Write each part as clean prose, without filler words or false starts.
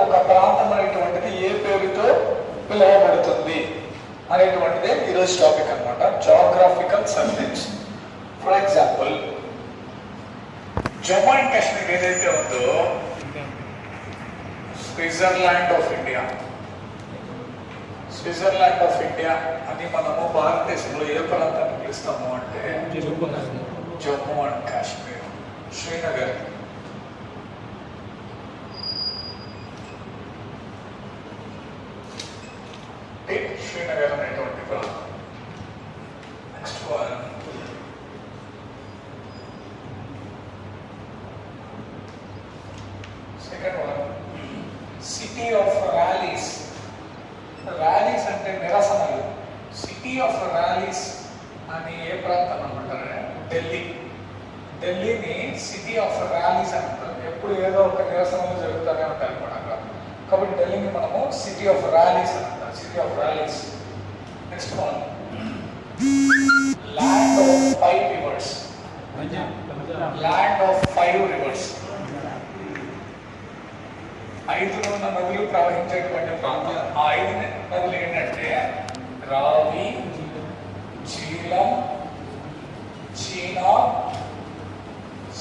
ఒక ప్రాంతం అనేటువంటిది ఏ పేరుతో పిలువబడుతుంది అనేటువంటిదే ఈరోజు టాపిక్ అనమాట, geographical surnames. For example, Jammu and Kashmir ఏదైతే ఉందో Switzerland of India, Switzerland of India అని మనము భారతదేశంలో ఏ ప్రాంతాన్ని పిలుస్తాము అంటే జమ్మూ అండ్ కాశ్మీర్. శ్రీనగర్, శ్రీనగర్ అనేటువంటి ప్రాంతం. Next one second one, city of rallies. Rallies అంటే నిరసనలు. సిటీ ఆఫ్ ర్యాలీస్ అని ఏ ప్రాంతం అనమంటారు? ఢిల్లీ. ఢిల్లీని సిటీ ఆఫ్ ర్యాలీస్ అని అంటారు. ఎప్పుడు ఏదో ఒక నిరసనలు జరుగుతూనే ఉంటాయి అనమాట అక్కడ. కాబట్టి ఢిల్లీని మనము సిటీ ఆఫ్ ర్యాలీస్ అని అంటారు, city of rallies. Next one, land of 5 rivers. Land of 5 rivers. 5 నదులు ప్రవహించేటువంటి ప్రాంతం. ఆ 5 నదులు ఏంటంటే రావి, జీలం, చీనా,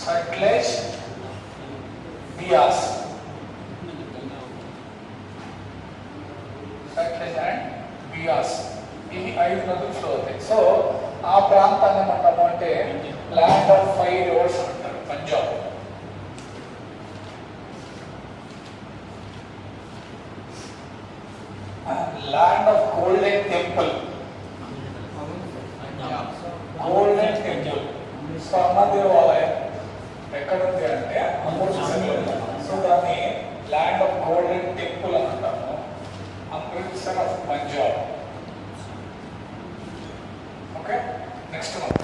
సట్లెజ్, బియాస్. సట్లెజ్ అండ్ బియాస్, ఇవి 5 నదులు ఫ్లో అవుతాయి. సో ఆ ప్రాంతాన్ని ఏమంటాము అంటే ల్యాండ్ ఆఫ్ 5 రివర్స్ అంటారు, Punjab. Land of golden temple. Golden temple, స్వర్ణ దేవాలయం ఎక్కడ ఉంది అంటే అమృత్సర్లో. సో దాన్ని ల్యాండ్ ఆఫ్ గోల్డెన్ టెంపుల్ అని అంటాము. Amritsar of Punjab. Okay, next one,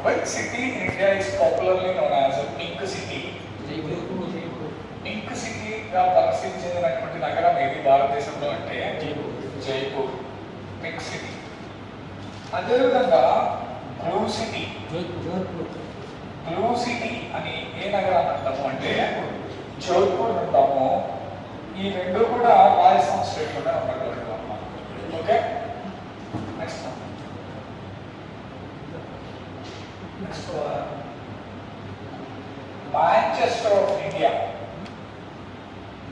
which city in India is popularly known as Pink City? Pink సిటీగా ప్రసిద్ధి చెందినటువంటి నగరం ఏది భారతదేశంలో అంటే జైపూర్, పింక్ సిటీ. అదేవిధంగా బ్లూ సిటీ. బ్లూ సిటీ అని ఏ నగరాన్ని అంటాము అంటే జోధ్పూర్ అంటాము. ఈ రెండు కూడా రాజస్థాన్ స్టేట్ లోనే ఉన్నటువంటి అన్నమాట. Okay, next Manchester of India.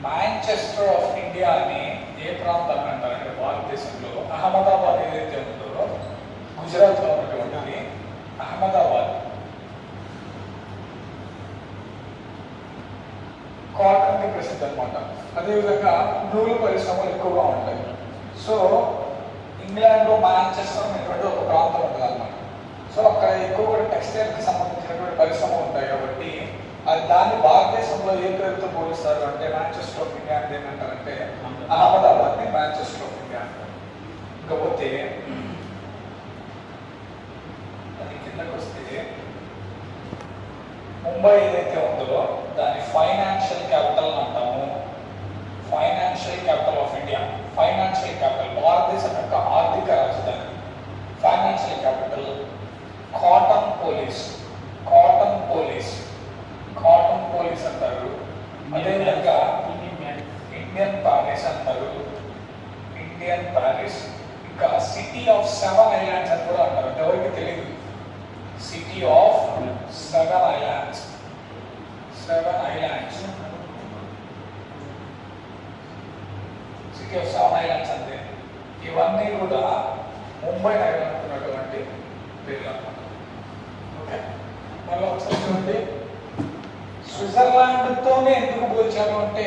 Manchester of India అని ఏ ప్రాంతాన్ని అంటారంటే భారతదేశంలో అహ్మదాబాద్ ఏదైతే ఉందో గుజరాత్ లో ఉన్నటువంటిది అహ్మదాబాద్. కాటన్ కి ప్రసిద్ధి అనమాట. అదేవిధంగా నూలు పరిశ్రమలు ఎక్కువగా ఉంటాయి. సో ఇంగ్లాండ్ లో మాంచెస్టర్ అనేటువంటి ఒక ప్రాంతం ఉంటుంది అనమాట. సో అక్కడ ఎక్కువ కూడా టెక్స్టైల్ కి సంబంధించినటువంటి పరిశ్రమలు ఉంటాయి. కాబట్టి అది దాన్ని భారతదేశంలో ఏ పేరుతో పోలిస్తారు అంటే మాంచెస్టర్ ఆఫ్ ఇండియా అంటే ఏమంటారంటే అహ్మదాబాద్ ని మాంచెస్టర్ ఆఫ్ ఇండియా అంటారు. ఇకపోతే అది కిందకు వస్తే ముంబై ఏదైతే ఉందో దాన్ని ఫైనాన్షియల్ క్యాపిటల్ అంటాము. Financial capital of India. Financial capital భారతదేశం యొక్క ఆర్థిక రాజధాని. Financial capital. Cotton police. Cotton police, cotton police అంటారు. అదేవిధంగా ఇండియన్ ప్యారిస్ అంటారు, ఇండియన్ ప్యారిస్. ఇంకా సిటీ ఆఫ్ 7 ఐలాండ్స్ అని కూడా అంటారు. ఎవరికి తెలియదు, city of 7 islands. 7 islands, city of 7 islands అంతే. ఇవన్నీ కూడా ముంబై నగరానికి ఉన్నటువంటి పేర్లు అన్నమాట. ఓకే, మళ్ళీ ఒకసారి చూడండి, స్విట్జర్లాండ్తోనే ఎందుకు పోల్చారు అంటే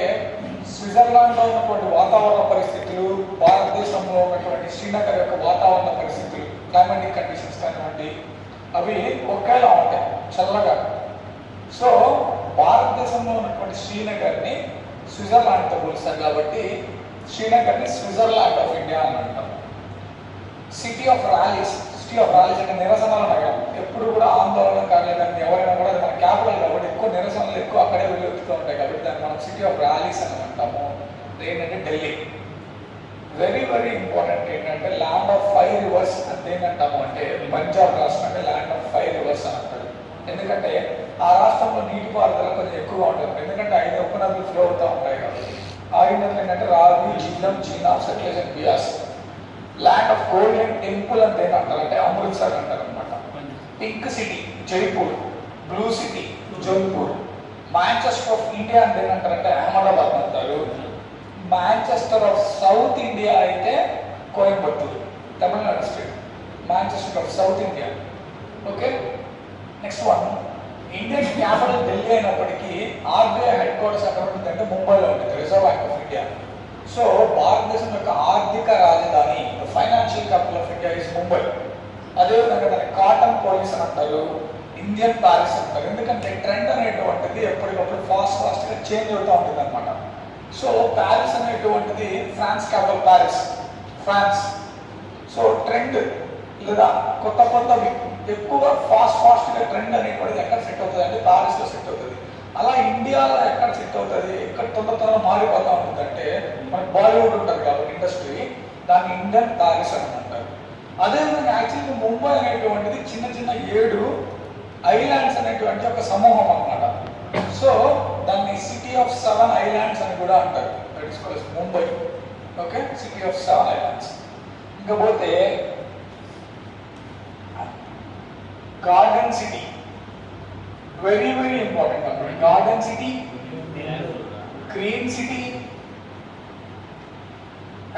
స్విట్జర్లాండ్లో ఉన్నటువంటి వాతావరణ పరిస్థితులు, భారతదేశంలో ఉన్నటువంటి శ్రీనగర్ యొక్క వాతావరణ పరిస్థితులు, క్లైమాటిక్ కండిషన్స్ కానివ్వండి, అవి ఒకేలా ఉంటాయి, చల్లగా. సో భారతదేశంలో ఉన్నటువంటి శ్రీనగర్ని స్విట్జర్లాండ్తో పోలుస్తారు. కాబట్టి శ్రీనగర్ని స్విట్జర్లాండ్ ఆఫ్ ఇండియా అని అంటాం. City of rallies. City of rallies అంటే నిరసనల నగరం. ఎప్పుడు కూడా ఆందోళన కానీ ఎవరైనా కూడా మన క్యాపిటల్ కాబట్టి ఎక్కువ నిరసనలు ఎక్కువ అక్కడే వెలుగుతూ ఉంటాయి. కాబట్టి దాన్ని మనం సిటీ ఆఫ్ ర్యాలీస్ అని అంటాము. ఏంటంటే ఢిల్లీ. వెరీ వెరీ ఇంపార్టెంట్ ఏంటంటే ల్యాండ్ ఆఫ్ 5 రివర్స్ అంటే ఏంటంటాము అంటే పంజాబ్ రాష్ట్రం అంటే ల్యాండ్ ఆఫ్ 5 రివర్స్ అని అంటారు. ఎందుకంటే ఆ రాష్ట్రంలో నీటిపారుదల కొంచెం ఎక్కువగా ఉంటుంది, ఎందుకంటే 5 ఉపనదులు ఫ్లో అవుతూ ఉంటాయి కాబట్టి. 6 నదులు ఏంటంటే Ravi, Jhelum, Chenab, Sutlej and Beas. Land of golden temple అంటే అంటారు, అంటే అమృత్సర్ అంటారు అనమాట. Pink city Jaipur, blue city Jodhpur. Manchester of India అంటే ఏంటంటారంటే అహ్మదాబాద్ అంటారు. మాంచెస్టర్ ఆఫ్ సౌత్ ఇండియా అయితే Coimbatore, Tamil Nadu state. Manchester of South India. Okay, next one. Indian capital Delhi అయినప్పటికీ ఆర్బీఐ హెడ్ క్వార్టర్స్ ఎక్కడ ఉంటుంది అంటే ముంబైలో ఉంటుంది, reserve bank of India. So భారతదేశం యొక్క ఆర్థిక రాజధాని, financial capital of India is Mumbai. అదేవిధంగా దాన్ని కాటన్ పోలీస్ అని అంటారు, ఇండియన్ ప్యారిస్ అంటారు. ఎందుకంటే ట్రెండ్ అనేటువంటిది ఎప్పటికప్పుడు ఫాస్ట్గా చేంజ్ అవుతూ ఉంటుంది అనమాట. సో ప్యారిస్ అనేటువంటిది France capital, Paris France. So trend లేదా కొత్తవి ఎక్కువగా ఫాస్ట్గా ట్రెండ్ అనేటువంటిది ఎక్కడ సెట్ అవుతుంది అంటే ప్యారిస్లో సెట్ అవుతుంది. అలా ఇండియాలో ఎక్కడ సెట్ అవుతుంది, ఎక్కడ తొందరగా మారిపోతూ ఉంటుంది అంటే మనకి బాలీవుడ్ ఉంటుంది కాబట్టి ఇండస్ట్రీ, దాన్ని ఇండియన్ ప్యారిస్ అని అంటారు. అదేవిధంగా యాక్చువల్గా ముంబై అనేటువంటిది చిన్న 7 ఐలాండ్స్ అనేటువంటి ఒక సమూహం అన్నమాట. సో దాన్ని సిటీ ఆఫ్ 7 ఐలాండ్స్ అని కూడా అంటారు. That is called Mumbai. Okay, city of 7 islands. ఇంకా పోతే గార్డెన్ సిటీ, వెరీ ఇంపార్టెంట్ అన్నమాట. Garden city, green city,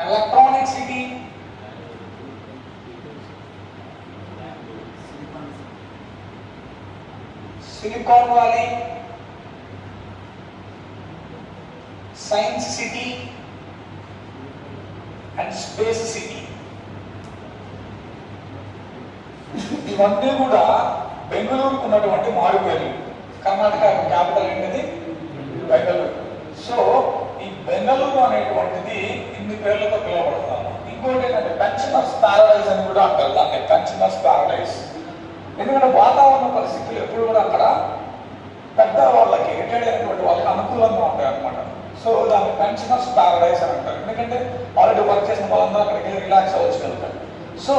electronic city, silicon valley, science city and space city. ఇవన్నీ కూడా బెంగళూరుకు ఉన్నటువంటి మారు పేర్లు. కర్ణాటక క్యాపిటల్ ఏంటిది బెంగళూరు. సో ఈ బెంగళూరు అనేటువంటిది ఇన్ని పేర్లతో పిలువబడతాను. ఇంకోటి ఏంటంటే పెన్షనర్స్ ప్యారడైజ్ అని కూడా అంటారు దాన్ని, పెన్షనర్స్ ప్యారడైజ్. ఎందుకంటే వాతావరణ పరిస్థితులు ఎప్పుడు కూడా అక్కడ పెద్ద వాళ్ళకి, రిటైర్డ్ అయినటువంటి వాళ్ళకి అనుకూలంగా ఉంటాయి అనమాట. సో దాన్ని పెన్షనర్స్ ప్యారడైజ్ అని అంటారు. ఎందుకంటే ఆల్రెడీ వర్క్ చేసిన వాళ్ళందరూ అక్కడికి వెళ్ళి రిలాక్స్ అవ్వచ్చు కనుక. సో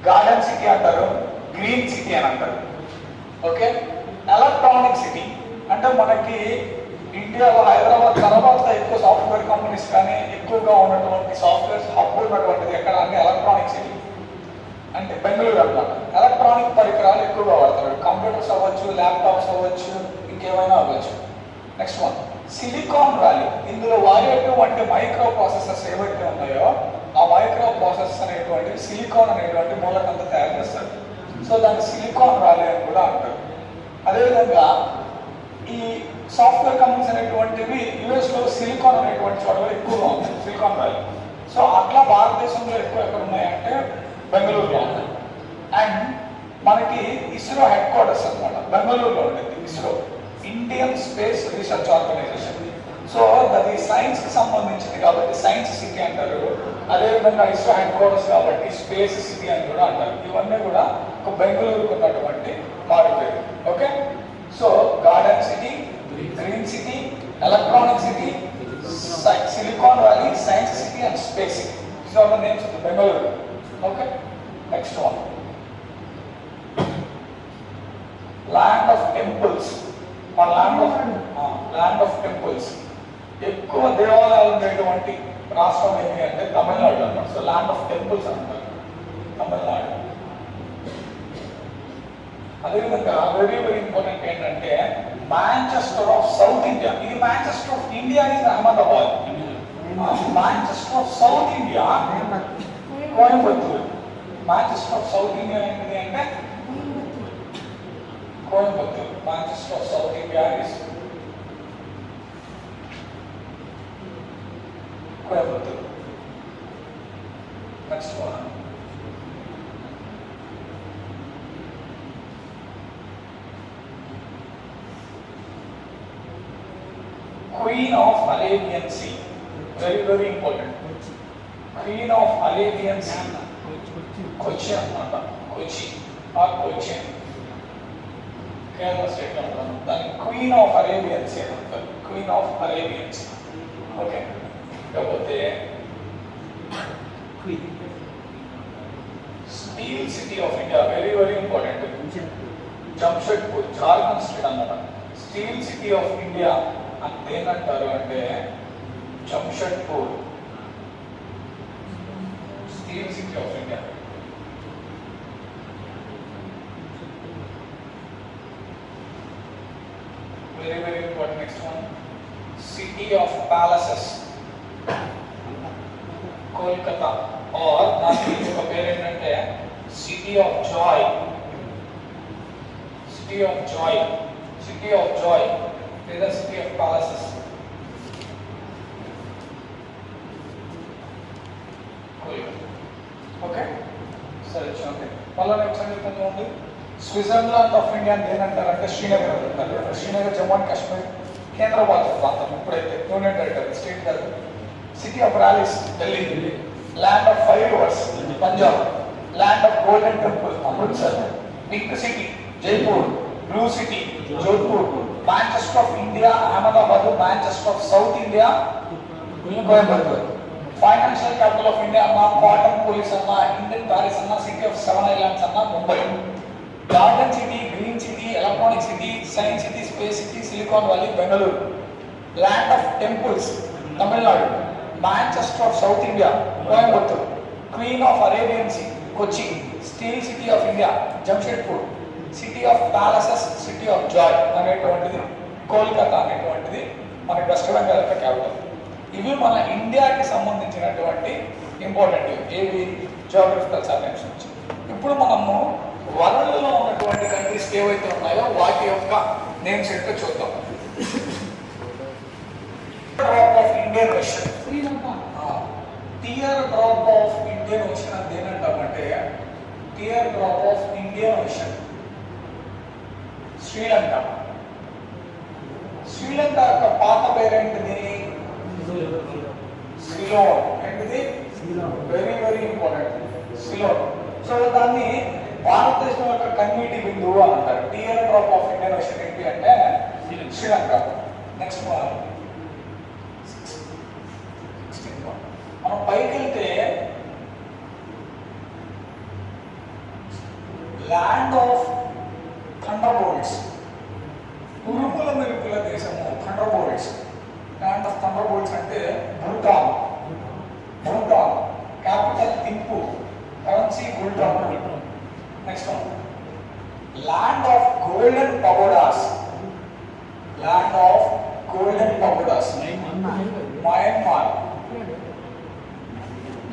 గార్డెన్ సిటీ అంటారు, గ్రీన్ సిటీ అని అంటారు. ఓకే, ఎలక్ట్రానిక్ సిటీ అంటే మనకి ఇండియాలో హైదరాబాద్ తర్వాత ఎక్కువ సాఫ్ట్వేర్ కంపెనీస్ కానీ ఎక్కువగా ఉన్నటువంటి సాఫ్ట్వేర్ హబ్ ఉన్నటువంటిది ఎక్కడ అంటే ఎలక్ట్రానిక్ సిటీ అంటే బెంగళూరు అన్నమాట. ఎలక్ట్రానిక్ పరికరాలు ఎక్కువగా వాడతారు, కంప్యూటర్స్ అవ్వచ్చు, ల్యాప్టాప్స్ అవ్వచ్చు, ఇంకేమైనా అవ్వచ్చు. Next one, silicon valley. ఇందులో వాడేటువంటి మైక్రో ప్రాసెసర్స్ ఏవైతే ఉన్నాయో ఆ మైక్రో ప్రాసెసర్స్ అనేటువంటి సిలికాన్ అనేటువంటి మూలకంతా తయారు చేస్తారు. సో దాన్ని సిలికాన్ వ్యాలీ అని కూడా అంటారు. అదేవిధంగా ఈ సాఫ్ట్వేర్ కంపెనీస్ అనేటువంటివి యుఎస్లో సిలికాన్ అనేటువంటి చోట ఎక్కువగా ఉంది, సిలికాన్ వ్యాలీ. సో అట్లా భారతదేశంలో ఎక్కువ ఎక్కడ ఉన్నాయంటే బెంగళూరులో ఉంది. అండ్ మనకి ఇస్రో హెడ్ క్వార్టర్స్ అనమాట బెంగళూరులో ఉంటుంది. ISRO, Indian space research organisation. So అది సైన్స్ కి సంబంధించింది కాబట్టి సైన్స్ సిటీ అంటారు. అదేవిధంగా ఇస్రో హెడ్ క్వార్టర్స్ కాబట్టి స్పేస్ సిటీ అని కూడా అంటారు. ఇవన్నీ కూడా ఒక బెంగళూరుకు ఉన్నటువంటి మారు పేరు. Okay, so garden city, green city, electronic city, silicon valley, science city and space city. These are the names of Bengaluru. Okay, next one, land of temples. Land of temples, ఎక్కువ దేవాలయాలు ఉండేటువంటి రాష్ట్రం ఏంటి అంటే తమిళనాడు అన్నమాట. సో ల్యాండ్ ఆఫ్ టెంపుల్స్ అంటారు తమిళనాడు. అదేవిధంగా very important ఏంటంటే మాంచెస్టర్ ఆఫ్ సౌత్ ఇండియా. ఇది Manchester of India is Ahmedabad. Manchester of South India Coimbatore. Manchester of South India ఏంటిది అంటే Coimbatore. Manchester of South India is Coimbatore. Next one, Queen of Arabian Sea. Very important. Queen of Arabian Sea. Kochi అన్నమాట. Kochi or Cochin. Kerala state లో ఉంటాను. దాన్ని queen of Arabian sea అంటారు. Queen of Arabian sea. Okay, కాకపోతే steel city of India very important. Jamshedpur Jharkhand state అన్నమాట. Steel city of India అని దేనంటారు అంటే Jamshedpur, steel city of India. Very very important. Next one, city of palaces, Kolkata, or నాకి ఒక పేరు ఏంటంటే city of joy, city of joy, city of joy లేదా city of palaces. Okay సరే చూడండి. మళ్ళీ ఒకసారి చెప్తాను. స్విట్జర్లాండ్ ఆఫ్ ఇండియా ఏంటంటారంటే శ్రీనగర్ అంటారు. శ్రీనగర్ జమ్మూ అండ్ కాశ్మీర్ కేంద్రపాలిత ప్రాంతం, ఇప్పుడైతే యూనియన్ టెరిటరీ, స్టేట్ కాదు. City of rallies Delhi, land of five rivers Punjab, land of golden temple Amritsar, pink city Jaipur, blue city Jodhpur, Manchester of India Ahmedabad, Manchester of South India Coimbatore, financial capital of India అన్న cottonopolis అన్న, Indian Paris అన్న, city of seven islands అన్న Mumbai, garden city, green city, electronic city, science city, space city, silicon valley Bengaluru, land of temples Tamil Nadu, Manchester of South India Coimbatore, queen of Arabian sea Kochi, steel city of India Jamshedpur, city of palaces city of joy అనేటువంటిది కోల్కతా అనేటువంటిది మన west Bengal యొక్క capital. ఇవి మన ఇండియాకి సంబంధించినటువంటి important ఏవి geographical surnames నుంచి. ఇప్పుడు మనము వరల్డ్లో ఉన్నటువంటి కంట్రీస్ ఏవైతే ఉన్నాయో వాటి యొక్క నేమ్స్ ఏంటో చూద్దాం. Drop of Indian ocean, tear drop of Indian ocean అని దేనంటామంటే tear drop of Indian ocean. Sri Lanka, Sri Lanka యొక్క పాత పేరేంటిది? సిలోన్. ఏంటిది? Very very important, Ceylon. So దాన్ని భారతదేశం యొక్క కన్నీటి బిందువు అని అంటారు. Tear drop of Indian ocean ఏంటి అంటే శ్రీలంక. నెక్స్ట్ మనం పైకి వెళ్తే ల్యాండ్ ఆఫ్ థండర్బోల్ట్స్, ఉరుముల మెరుపుల దేశము థండర్బోల్ట్స్. ల్యాండ్ ఆఫ్ థండర్బోల్ట్స్ అంటే Bhutan. Bhutan capital Thimphu, currency Ngultrum. Next one, land of golden pagodas, land of golden pagodas Myanmar,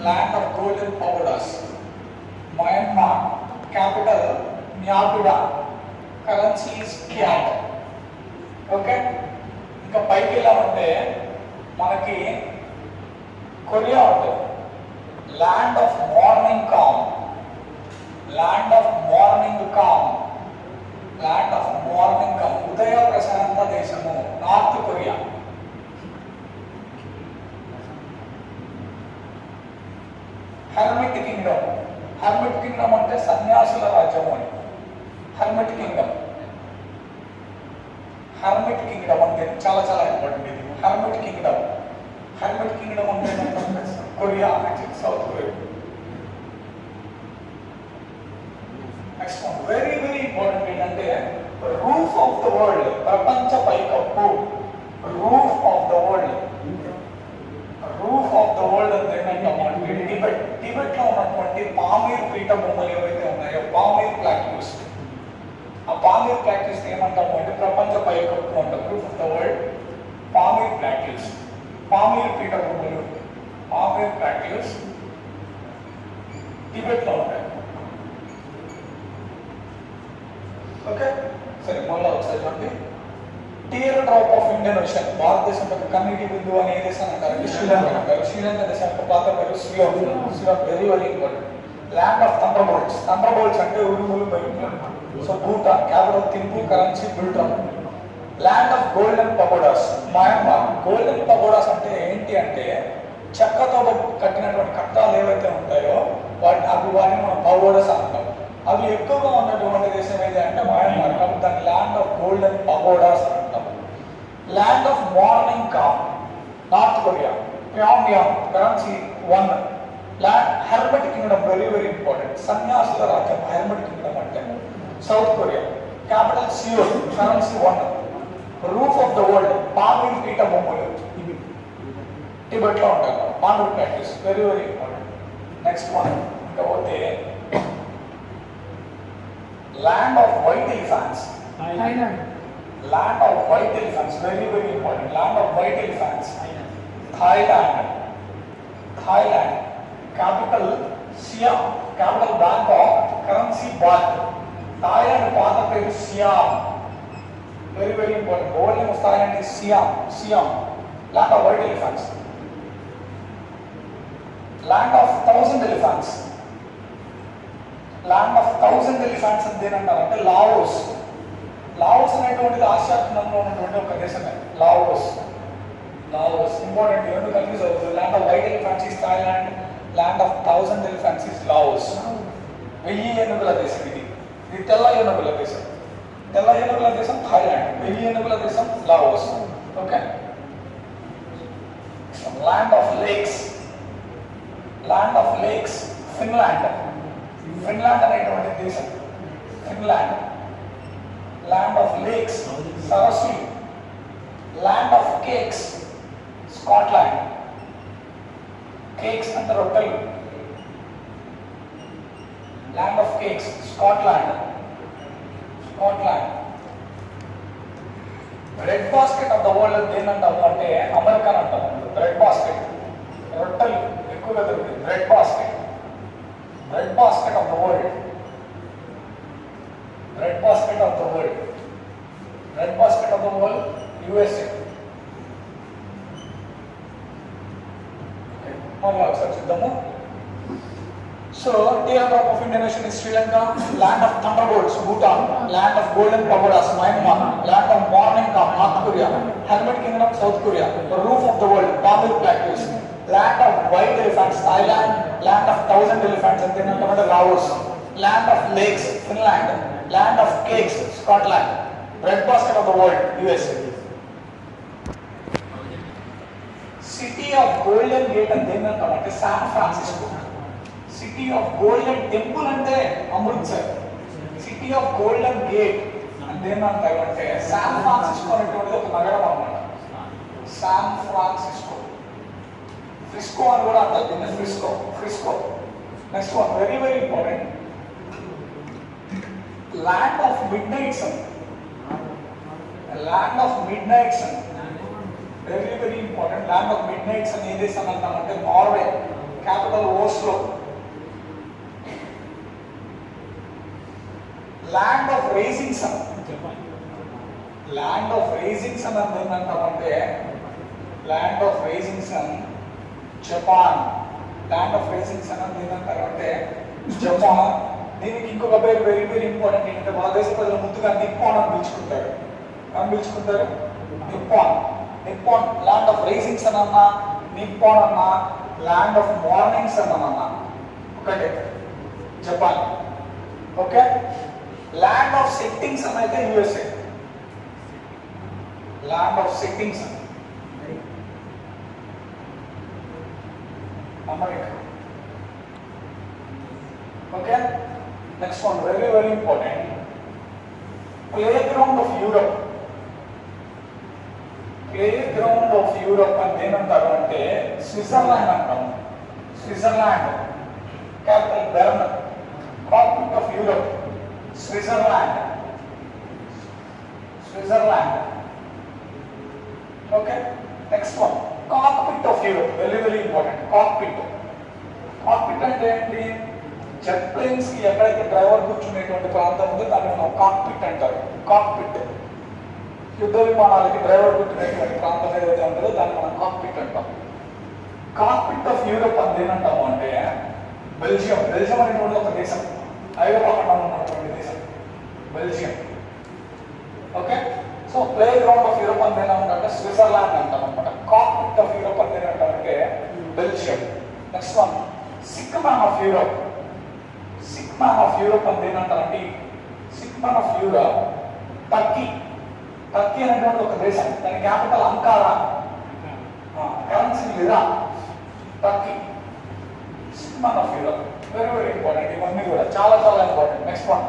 land of golden pagodas Myanmar, capital Naypyidaw, currency kyat. Okay, ఇంకా పైకి వెళ్ళామంటే మనకి కొరియా ఉంటుంది. Land of morning calm, land of morning calm, land of morning calm, ఉదయ ప్రశాంత దేశము north Korea. Hermit kingdom, hermit kingdom అంటే సన్యాసుల రాజ్యము అని. హెర్మిట్ కింగ్డమ్, హెర్మిట్ కింగ్డమ్ అంటే చాలా చాలా ఇంపార్టెంట్ ఇది. హెర్మిట్ కింగ్డమ్, హెర్మిట్ కింగ్డమ్ అంటే Korea, South Korea. Next one very very important ఏంటంటే రూఫ్ ఆఫ్ ద వరల్డ్, ప్రపంచ పైకప్పు. Roof of the world, roof of the world అంటే టిబెట్. టిబెట్ లో ఉన్నటువంటి పామీర్ పీఠ బొమ్మలు ఏవైతే ఉన్నాయో పామీర్ ప్లాట్యూస్, ఆ పామీర్ ప్లాట్యూస్ ఏమంటాము అంటే ప్రపంచ పైకప్పు అంటాం. Roof of the world Pamir plateaus, Pamir పీఠ బొమ్మలు, పామీర్ ప్లాట్యూస్ టిబెట్ లో ఉంటాయి. ఓకే సరే, మళ్ళీ ఒకసారి చూడండి. Tear drop of Indian ocean, భారతదేశం యొక్క కన్నీటి బిందువు అని ఏ దేశాన్ని అంటారంటే శ్రీలంక అంటారు. శ్రీలంక దేశం యొక్క పాత పేరు Ceylon. Ceylon very very important. Land of thunderbolts, thunderbolts అంటే ఉరుములు మెరుపులు. So Bhutan, capital Thimphu, currency Ngultrum. Land of golden pagodas Myanmar. Golden pagodas అంటే ఏంటి అంటే చెక్కతో కట్టినటువంటి కట్టాలు ఏవైతే ఉంటాయో వాటిని మనం పగోడాస్ అంటాం. అవి ఎక్కువగా ఉన్నటువంటి దేశం ఏది అంటే మయన్మార్, కాబట్టి దాన్ని ల్యాండ్ ఆఫ్ గోల్డెన్ పగోడాస్ అంటాం. Land of morning calm north Korea, Pyongyang, currency 1. Land hermit kingdom very very important, సన్యాసుల రాజ్యం. హెర్మిట్ కింగ్డమ్ అంటే south Korea. Capital Seoul, currency 1. Roof of the world, Pamir పీఠ బొమ్మలు Tibet లో ఉంటారు, Pamir plateaus, very very important. Next one ఇంకా పోతే land of white elephants, land of white elephants, very very important. Land of white elephants, Thailand, Thailand. Capital Siam, capital Bangkok, currency baht. Thailand పాత పేరు Siam, very very important. Old name of Thailand is Siam, Siam. Land of white elephants, land of 1000 elephants, land of 1000 elephants అంటే ఏంటంటారంటే Laos. Laos అనేటువంటిది Asia ఖండంలో ఉన్నటువంటి ఒక దేశమే Laos. Laos important, రెండు కన్ఫ్యూజ్ అవుతుంది. Land of white elephants is Thailand, land of 1000 elephants is Laos. 1000 ఏనుగుల దేశం ఇది, ఇది తెల్ల ఏనుగుల దేశం. తెల్ల ఏనుగుల దేశం థాయిలాండ్, 1000 ఏనుగుల దేశం Laos. Okay. Land of lakes, land of lakes Finland, Finland అనేటువంటి దేశం ఫిన్లాండ్. ల్యాండ్ ఆఫ్ లేక్స్ సరస్సులు. Land of cakes Scotland, cakes అంటే రొట్టెలు. Land of cakes Scotland, Scotland. Bread basket of the world దేనంటాము అంటే అమెరికన్ అంటాము. బ్రెడ్ బాస్కెట్, రొట్టెలు ఎక్కువగా దొరుకుతుంది. Bread basket, bread basket of the world, bread basket of the world, bread basket of the world USA. మళ్ళీ ఒకసారి చూద్దాము. So teardrop of Indian Ocean is Sri Lanka, land of thunderbolts Bhutan, land of golden pagodas Myanmar, land of morning calm North Korea, helmet kingdom South Korea, the roof of the world Tamil plateaus, land of white elephants Thailand, land of 1000 elephants and then Laos, land of lakes Finland, land of cakes Scotland, bread basket of the world USA. City of Golden Gate and then San Francisco. City of golden temple అంటే Amritsar. City of golden gate అంటే ఏమంటారంటే San Francisco అనేటువంటిది ఒక నగరం అన్నమాట. San Francisco, Frisco అని కూడా అంటారు దీన్ని, Frisco, Frisco. Next one very very important, land of midnight sun, land of midnight sun, very very important. Land of midnight sun ఏ దేశం అంటామంటే Norway, capital Oslo. Land of rising sun, land of rising sun అంటే ఏంటంటామంటే land of rising sun Japan. Land of rising sun అంటే ఏంటంటారంటే Japan. దీనికి ఇంకొక పేరు వెరీ వెరీ ఇంపార్టెంట్ ఏంటంటే మన దేశ ప్రజలు ముందుగా నిప్పాన్ అని పిలుచుకుంటారు. అని పిలుచుకుంటారు Nippon, Nippon. Land of rising sun అన్నా, నిప్పాన్ అన్నా, ల్యాండ్ ఆఫ్ మార్నింగ్ సన్ అన్నా ఒకటే Japan. Okay. Land of setting sun అయితే USA, land of setting sun America. Okay. Next one very very important, playground of Europe. Playground of Europe అంటే ఏమంటారు అంటే Switzerland అంటాము. Switzerland, capital Bern. Cockpit of Europe Switzerland, Switzerland. Okay. Next one cockpit of Europe, very very important. Cockpit, cockpit అంటే ఏంటి? Jet planes కి ఎక్కడైతే driver కూర్చునేటువంటి ప్రాంతం ఉందో దాన్ని మనం కాక్పిట్ అంటారు. కాక్పిట్. యుద్ధ విమానాలకి డ్రైవర్ కూర్చునేటువంటి ప్రాంతం ఏదైతే ఉంటుందో దాన్ని మనం కాక్పిట్ అంటాం. కాక్పిట్ ఆఫ్ యూరప్ అంటే ఏంటంటాము అంటే బెల్జియం. బెల్జియం అనేటువంటి ఒక దేశం, ఐరోపా ఖండంలో ఉన్నటువంటి దేశం Belgium. Okay. So play ground of Europe అంటే ఏమంటే స్విట్జర్లాండ్ అంటాం అనమాట. కాక్పిట్ ఆఫ్ యూరోప్ అంటే ఏంటంటే Belgium. Next one sick man of Europe. Sick man of Europe అంటే ఏంటంటే sick man of Europe Turkey. Turkey అనేటువంటి ఒక దేశం, దాని capital Ankara, currency lira. Turkey, sick man of Europe, very very important. ఇవన్నీ కూడా చాలా చాలా important. Next one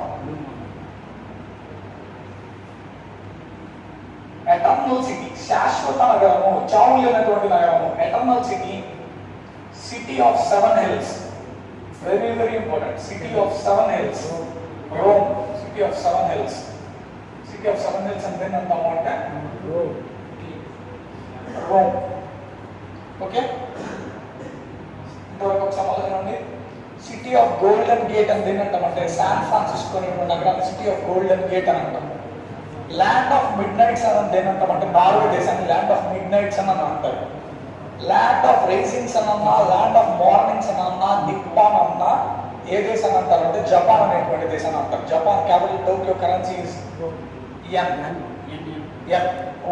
eternal city, శాశ్వత నగరము, చావు లేనటువంటి నగరము. Eternal city, city of 7 hills, very very important. City of 7 hills, Rome. City of 7 hills, city of 7 hills అంటే ఏంటంటాము అంటే రోమ్. ఓకే, ఇంతవరకు ఒక సమాధానం అండి. సిటీ ఆఫ్ గోల్డెన్ గేట్ అని ఏంటంటామంటే శాన్ ఫ్రాన్సిస్కో అనేటువంటి నగరాన్ని సిటీ ఆఫ్ గోల్డెన్ గేట్ అని అంటాం. ల్యాండ్ ఆఫ్ మిడ్ నైట్స్ అని ఏంటంటామంటే నార్వే దేశాన్ని ల్యాండ్ ఆఫ్ మిడ్ నైట్స్ అని అంటారు. ల్యాండ్ ఆఫ్ రైజింగ్స్ అని అన్నా, ల్యాండ్ ఆఫ్ మార్నింగ్స్ అని అన్నా, నిప్పాన్ అన్నా ఏ దేశాన్ని అంటారంటే జపాన్ అనేటువంటి దేశాన్ని అంటారు. Japan capital Tokyo, currency yen.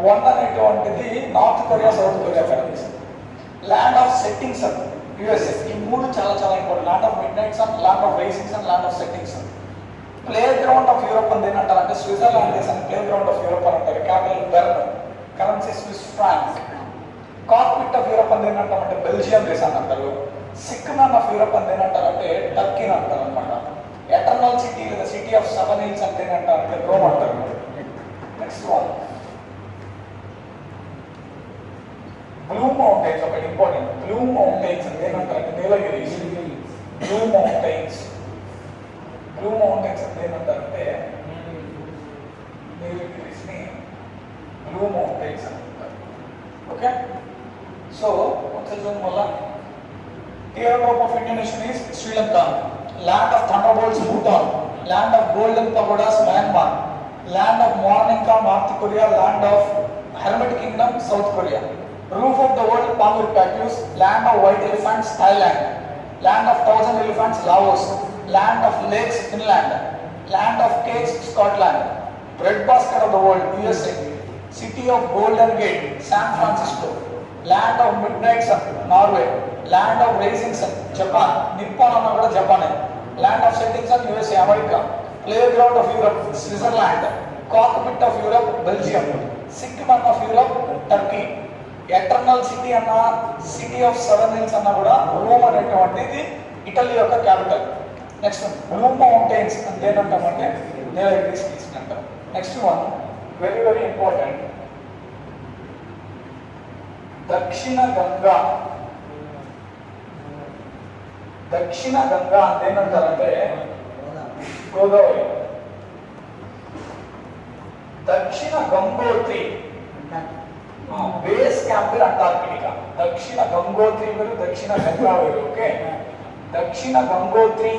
One అనేటువంటిది North Korea, South Korea currency. Land of setting sun USA. ఈ మూడు చాలా చాలా important. Land of midnight sun, land of rising sun, land of setting sun. Playground of Europe అని ఏంటంటారు అంటే Switzerland దేశాన్ని play ground of Europe అని అంటారు. Capital Bern, currency Swiss franc. Cockpit of Europe అని ఏంటంటారంటే Belgium దేశాన్ని అంటారు. సిక్కిం ఆఫ్ యూరోప్ అని ఏంటంటారంటే టర్కీని అంటారు అనమాట. ఎటర్నల్ సిటీ లేదా సిటీ ఆఫ్ 7 hills అంటే ఏంటంటారంటే రోమ్ అంటారు. Next one, blue mountains. ఒకటి ఇంపార్టెంట్, బ్లూ మౌంటైన్స్ అంటే ఏంటంటారంటే నీలగిరి. బ్లూ మౌంటైన్స్, బ్లూ మౌంటైన్స్ అంటే ఏంటంటారంటే నీలగిరిస్ని బ్లూ మౌంటైన్స్ అని అంటారు. ఓకే, సో ఒకసారి చూడండి మళ్ళా. Teardrop of Indian nation is Sri Lanka. Land of thunderbolts, Bhutan. Land of golden pagodas, Myanmar. Land of morning calm, North Korea. Land of hermit kingdom, South Korea. Roof of the world, Pamir Pakus. Land of white elephants, Thailand. Land of 1000 elephants, Laos. Land of lakes, Finland. Land of cakes, Scotland. Breadbasket of the world, USA. City of Golden Gate, San Francisco. Land of midnight sun, Norway. Land of rising sun, Japan. Nippon అన్న కూడా జపానే. Land of setting sun, USA, America. Playground of Europe, Switzerland. Cockpit of Europe, Belgium. Sikkim of Europe, Turkey. Eternal city అన్న, city of 7 hills అన్న కూడా Rome అనేటువంటిది Italy యొక్క capital. Next blue mountains అంటే ఏంటంటామంటే నీలగిరి cities అంటాం. Next one very very important, దక్షిణ గంగా. దక్షిణ గంగా అంటే ఏంటంటారంటే గోదావరి. దక్షిణ గంగోత్రి బేస్ క్యాంప్ అంటార్కిటికా. దక్షిణ గంగోత్రి వేరు, దక్షిణ గంగా వేరు. ఓకే, దక్షిణ గంగోత్రి,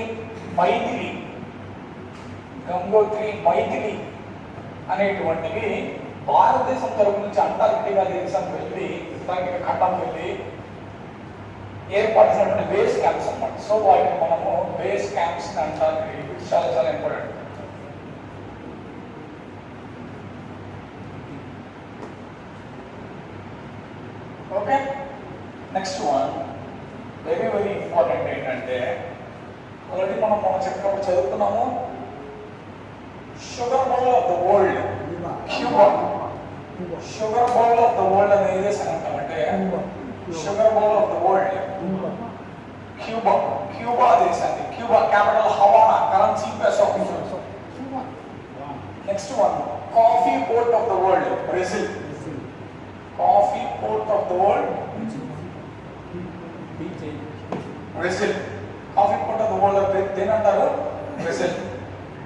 మైథిలి. గంగోత్రి, మైథిలి అనేటువంటివి భారతదేశం తరపు నుంచి అంటార్కిటికా దేశం వెళ్ళి, దానికి ఖండం వెళ్ళి ఏర్పాటు చేసినటువంటి బేస్ క్యాంప్స్ అన్నమాట. సో వాటిని మనము బేస్ క్యాంప్స్ అంటారు. చాలా చాలా important. Okay, next one very very important ఏంటంటే ఆల్రెడీ మనం చెప్పినప్పుడు చదువుకున్నాము. Sugar bowl of the world, Cuba. Sugar bowl of the world అని ఏం చేశానంటామంటే sugar bowl of the world Cuba. Cuba దేశాన్ని, Cuba capital Havana, currency peso. Next one coffee port of the world, Brazil. Coffee port of the world, Brazil. Coffee port of the world దేనంటారు? Brazil.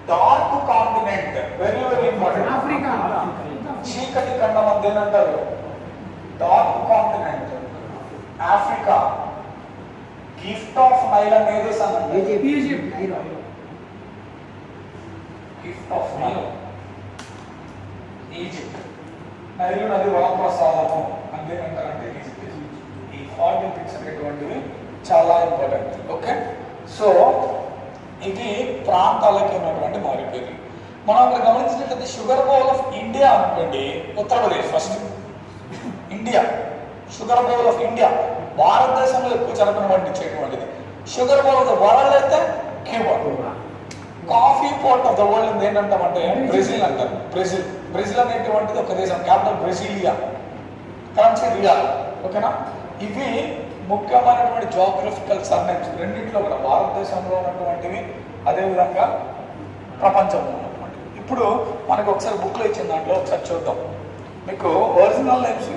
Dark continent, very very important, Africa. చీకటి ఖండం అని దేనంటారు? Dark continent, Africa. Gift of Nile అనేది Egypt. Gift of Nile, Egypt. Nile నది వరప్రసాదము అంతేనంటారంటే Egypt. ఈ 40 things అనేటువంటివి చాలా ఇంపార్టెంట్. ఓకే, సో ఇది ప్రాంతాలకి ఉన్నటువంటి మారిపోయింది. మనం అక్కడ గమనించినట్లయితే షుగర్ బౌల్ ఆఫ్ ఇండియా అనుకోండి, Uttar Pradesh first. India, sugar bowl of India భారతదేశంలో ఎక్కువ జరపడం వంటించేటువంటిది. Sugar bowl of the world అయితే Cuba. Coffee port of the world ఏంటంటామంటే బ్రెజిల్ అంటారు. బ్రెజిల్. బ్రెజిల్ అనేటువంటిది ఒక దేశం, క్యాపిటల్ బ్రెజిలియా, కరెన్సీ రియాల్. ఓకేనా, ఇవి ముఖ్యమైనటువంటి జోగ్రఫికల్ సర్నేమ్స్ రెండింటిలో కూడా, భారతదేశంలో ఉన్నటువంటివి అదేవిధంగా ప్రపంచంలో ఉన్నటువంటి. ఇప్పుడు మనకు ఒకసారి బుక్లో ఇచ్చిన దాంట్లో ఒకసారి చూద్దాం. మీకు ఒరిజినల్ నేమ్స్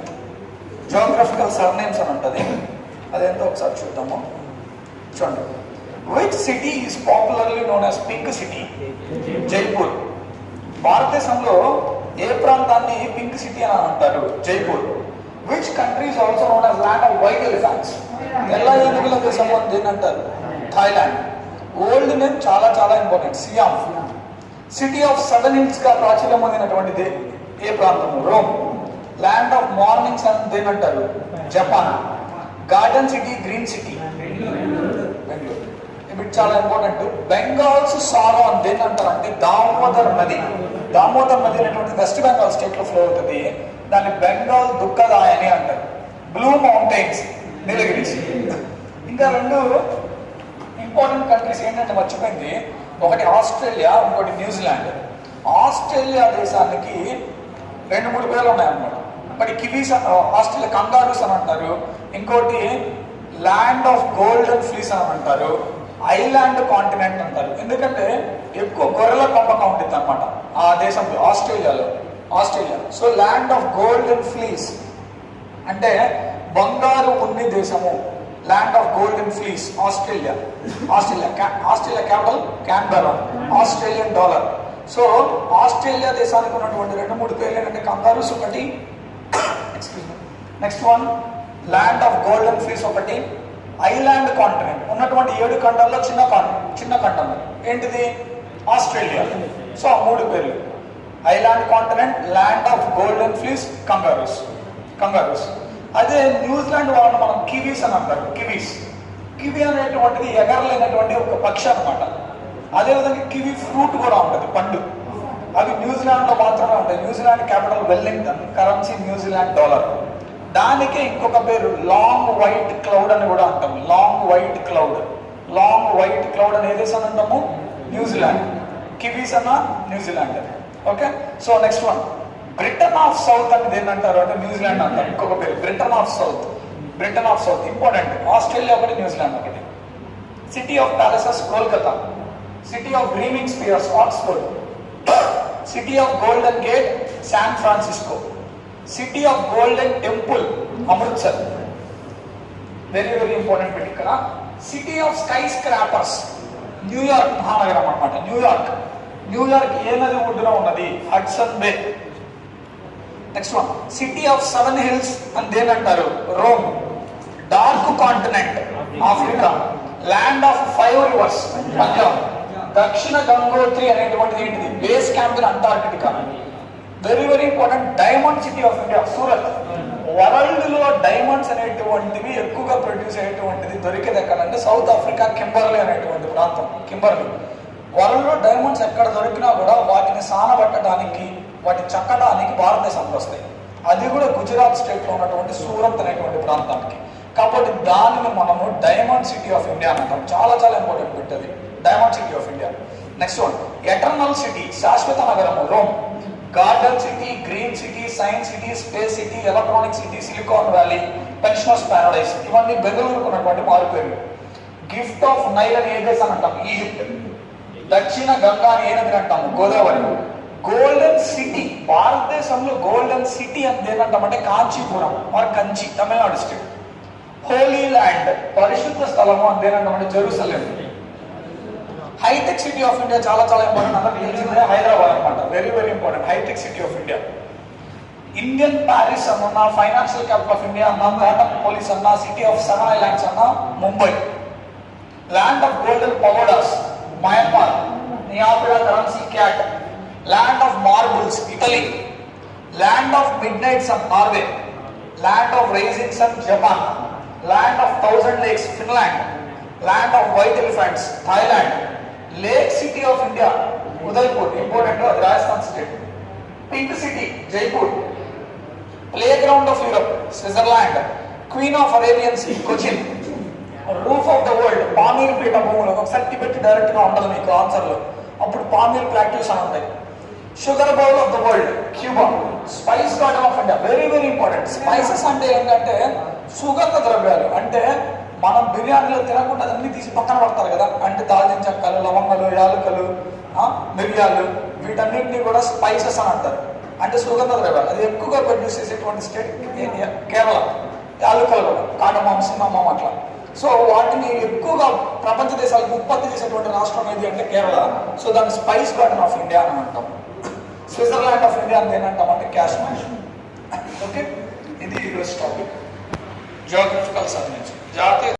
జియోగ్రఫికల్ సర్నేమ్స్ అని ఉంటుంది, అదేంటో ఒకసారి చూద్దాము. చూడండి, which city is popularly known as pink city? Jaipur. భారతదేశంలో ఏ ప్రాంతాన్ని పింక్ సిటీ అని అంటారు? Jaipur. Which country is also known as land of white elephants? తెల్ల ఏనుగుల దేశం అని దేని అంటారు? థాయిలాండ్. ఓల్డ్ నేమ్ చాలా చాలా important, SIAM. City of sudden hills గా ప్రాచుర్యం పొందినటువంటిది ఏ ప్రాంతం? రోమ్. ల్యాండ్ ఆఫ్ మార్నింగ్స్ అని దేని అంటారు? Japan. Garden city, green city? Bengaluru. ఇప్పుడు చాలా ఇంపార్టెంట్, బెంగాల్స్ సారో అని దేని అంటారు అంటే దామోదర్ నది. దామోదర్ నది అనేటువంటి వెస్ట్ బెంగాల్ స్టేట్ లో ఫ్లో అవుతుంది, దాన్ని బెంగాల్ దుఃఖదాయని అంటారు. Blue mountains, Nilgiris. ఇంకా రెండు ఇంపార్టెంట్ కంట్రీస్ ఏంటంటే మర్చిపోయింది, ఒకటి ఆస్ట్రేలియా, ఇంకోటి న్యూజిలాండ్. ఆస్ట్రేలియా దేశానికి 2-3 పేర్లు ఉన్నాయన్నమాట. ఒకటి కివీస్, ఆస్ట్రేలియా కంగారూస్ అని అంటారు. ఇంకోటి ల్యాండ్ ఆఫ్ గోల్డెన్ ఫ్లీస్ అని అంటారు. ఐలాండ్ కాంటినెంట్ అంటారు, ఎందుకంటే ఎక్కువ గొర్రెల పెంపకం ఉంటుంది అనమాట ఆ దేశంలో, ఆస్ట్రేలియాలో. Australia. So land of golden fleas అంటే బంగారు ఉన్ని దేశము. Land of golden fleas, Australia. Australia capital Canberra. Australian dollar. So Australia దేశానికి ఉన్నటువంటి 2-3 పేర్లు ఏంటంటే కంగారూస్ ఒకటి, next one land of golden fleas ఒకటి, ఐలాండ్ కాంటినెంట్. ఉన్నటువంటి 7 ఖండాల్లో చిన్న ఖండం ఏంటిది? ఆస్ట్రేలియా. సో ఆ 3 పేర్లు, island continent, land of golden fleece, kangaroos. అదే న్యూజిలాండ్ వాళ్ళని మనం కివీస్ అని అంటారు. కివీ అనేటువంటిది ఎగరలేనటువంటి ఒక పక్షి అనమాట. అదేవిధంగా కివీ ఫ్రూట్ కూడా ఉంటుంది, పండు. అవి న్యూజిలాండ్ లో మాత్రమే ఉంటాయి. New Zealand capital Wellington, currency New Zealand dollar. దానికే ఇంకొక పేరు లాంగ్ వైట్ క్లౌడ్ అని కూడా అంటాం. లాంగ్ వైట్ క్లౌడ్ అని ఏ దేశాన్ని అంటాము? న్యూజిలాండ్. కివీస్ అన్న New Zealand. Okay. So next one Britain of South అని దేన్ని అంటారు అంటే న్యూజిలాండ్ అంటారు. ఇంకొక పేరు Britain of South. Important. Australia ఒకటి, న్యూజిలాండ్ ఒకటి. City of palaces, Kolkata. City of dreaming spires, Oxford. City of golden gate, San Francisco. City of golden temple, Amritsar. Very very important bit ఇక్కడ. City of skyscrapers, New York మహానగరం అన్నమాట. New York ఏ నది ఒడ్డున ఉన్నది? Hudson bay. Next one city of 7 hills అని దేని అంటారు? Rome. Dark continent, Africa. Land of 5 reverse, Punjab. దక్షిణ గంగోత్రి అనేటువంటిది ఏంటిది? Base camp in Antarctica. Very very important, diamond city of India, Surat. World లో డైమండ్స్ అనేటువంటివి ఎక్కువగా ప్రొడ్యూస్ అయ్యేటువంటిది దొరికేది ఎక్కడంటే సౌత్ ఆఫ్రికా, కింబర్లీ అనేటువంటి ప్రాంతం. కింబర్లీ. వరల్డ్ లో డైమండ్స్ ఎక్కడ దొరికినా కూడా వాటిని సానబట్టడానికి, వాటిని చక్కడానికి భారతదేశానికి వస్తాయి. అది కూడా గుజరాత్ స్టేట్ లో ఉన్నటువంటి సూరత్ అనేటువంటి ప్రాంతానికి. కాబట్టి దానిని మనము డైమండ్ సిటీ ఆఫ్ ఇండియా అంటాం. చాలా చాలా ఇంపార్టెంట్ బిట్ అది, diamond city of India. Next one eternal city, శాశ్వత నగరము, Rome. Garden city, green city, science city, space city, electronic city, silicon valley, pensioners Paradise. ఇవన్నీ బెంగళూరుకు ఉన్నటువంటి మారుపేర్లు. గిఫ్ట్ ఆఫ్ నైల్ అని ఏ దేశాన్ని అంటాం? ఈజిప్ట్. దక్షిణ గంగా అని ఏ నదిని అంటాము? గోదావరి. గోల్డెన్ సిటీ, భారతదేశంలో గోల్డెన్ సిటీ అని దేనంటామంటే Kanchipuram or Kanchi, Tamil Nadu state. Holy land, పరిశుద్ధ స్థలము అని దేనంటామంటే Jerusalem. Hitech city of India చాలా చాలా ఇంపార్టెంట్. అందరికి తెలిసిందే హైదరాబాద్ అనమాట. Very very important, hitech city of India. Indian Paris అన్నా, ఫైనాన్షియల్ క్యాపిటల్ ఆఫ్ ఇండియా అన్నా, కాటన్ పోలీస్ అన్నా, సిటీ ఆఫ్ 7 ఐలాండ్స్ అన్నా, Mumbai. Land of golden pagodas, Myanmar. Naypyidaw currency, kyat. Land of marbles, Italy. Land of midnight sun, Norway. Land of rising sun, Japan. Land of 1000 lakes, Finland. Land of white elephants, Thailand. Lake city of India, Udaipur, important, అది Rajasthan state. Pink city, Jaipur. Playground of Europe, Switzerland. Queen of Arabian sea, Cochin. Roof of the world, Pamir పీఠ భూములు. ఒకసారి Tibet direct గా ఉండదు మీకు ఆన్సర్లో, అప్పుడు Pamir plateaus అని ఉంటాయి. Sugar bowl of the world, Cuba. Spice garden of India, very very important. Spices అంటే ఏంటంటే సుగంధ ద్రవ్యాలు. అంటే మనం బిర్యానీలో తినకుండా అన్ని తీసి పక్కన పడతారు కదా, అంటే దాల్చిన చెక్కలు, లవంగాలు, యాలకులు, మిరియాలు, వీటన్నింటినీ కూడా స్పైసెస్ అని అంటారు. అంటే సుగంధ ద్రవ్యాలు అది ఎక్కువగా ప్రొడ్యూస్ చేసేటువంటి స్టేట్ కేరళ. యాలకులు కూడా కాడమాం, సింహమాం అట్లా. సో వాటిని ఎక్కువగా ప్రపంచ దేశాలకు ఉత్పత్తి చేసేటువంటి రాష్ట్రం ఏది అంటే కేరళ. సో దాన్ని స్పైస్ గార్డెన్ ఆఫ్ ఇండియా అని అంటాం. స్విట్జర్లాండ్ ఆఫ్ ఇండియా అని ఏంటంటాం అంటే కాశ్మీర్. ఓకే, ఇది ఈరోజు టాపిక్ జియోగ్రఫికల్ సర్వే జాతీయ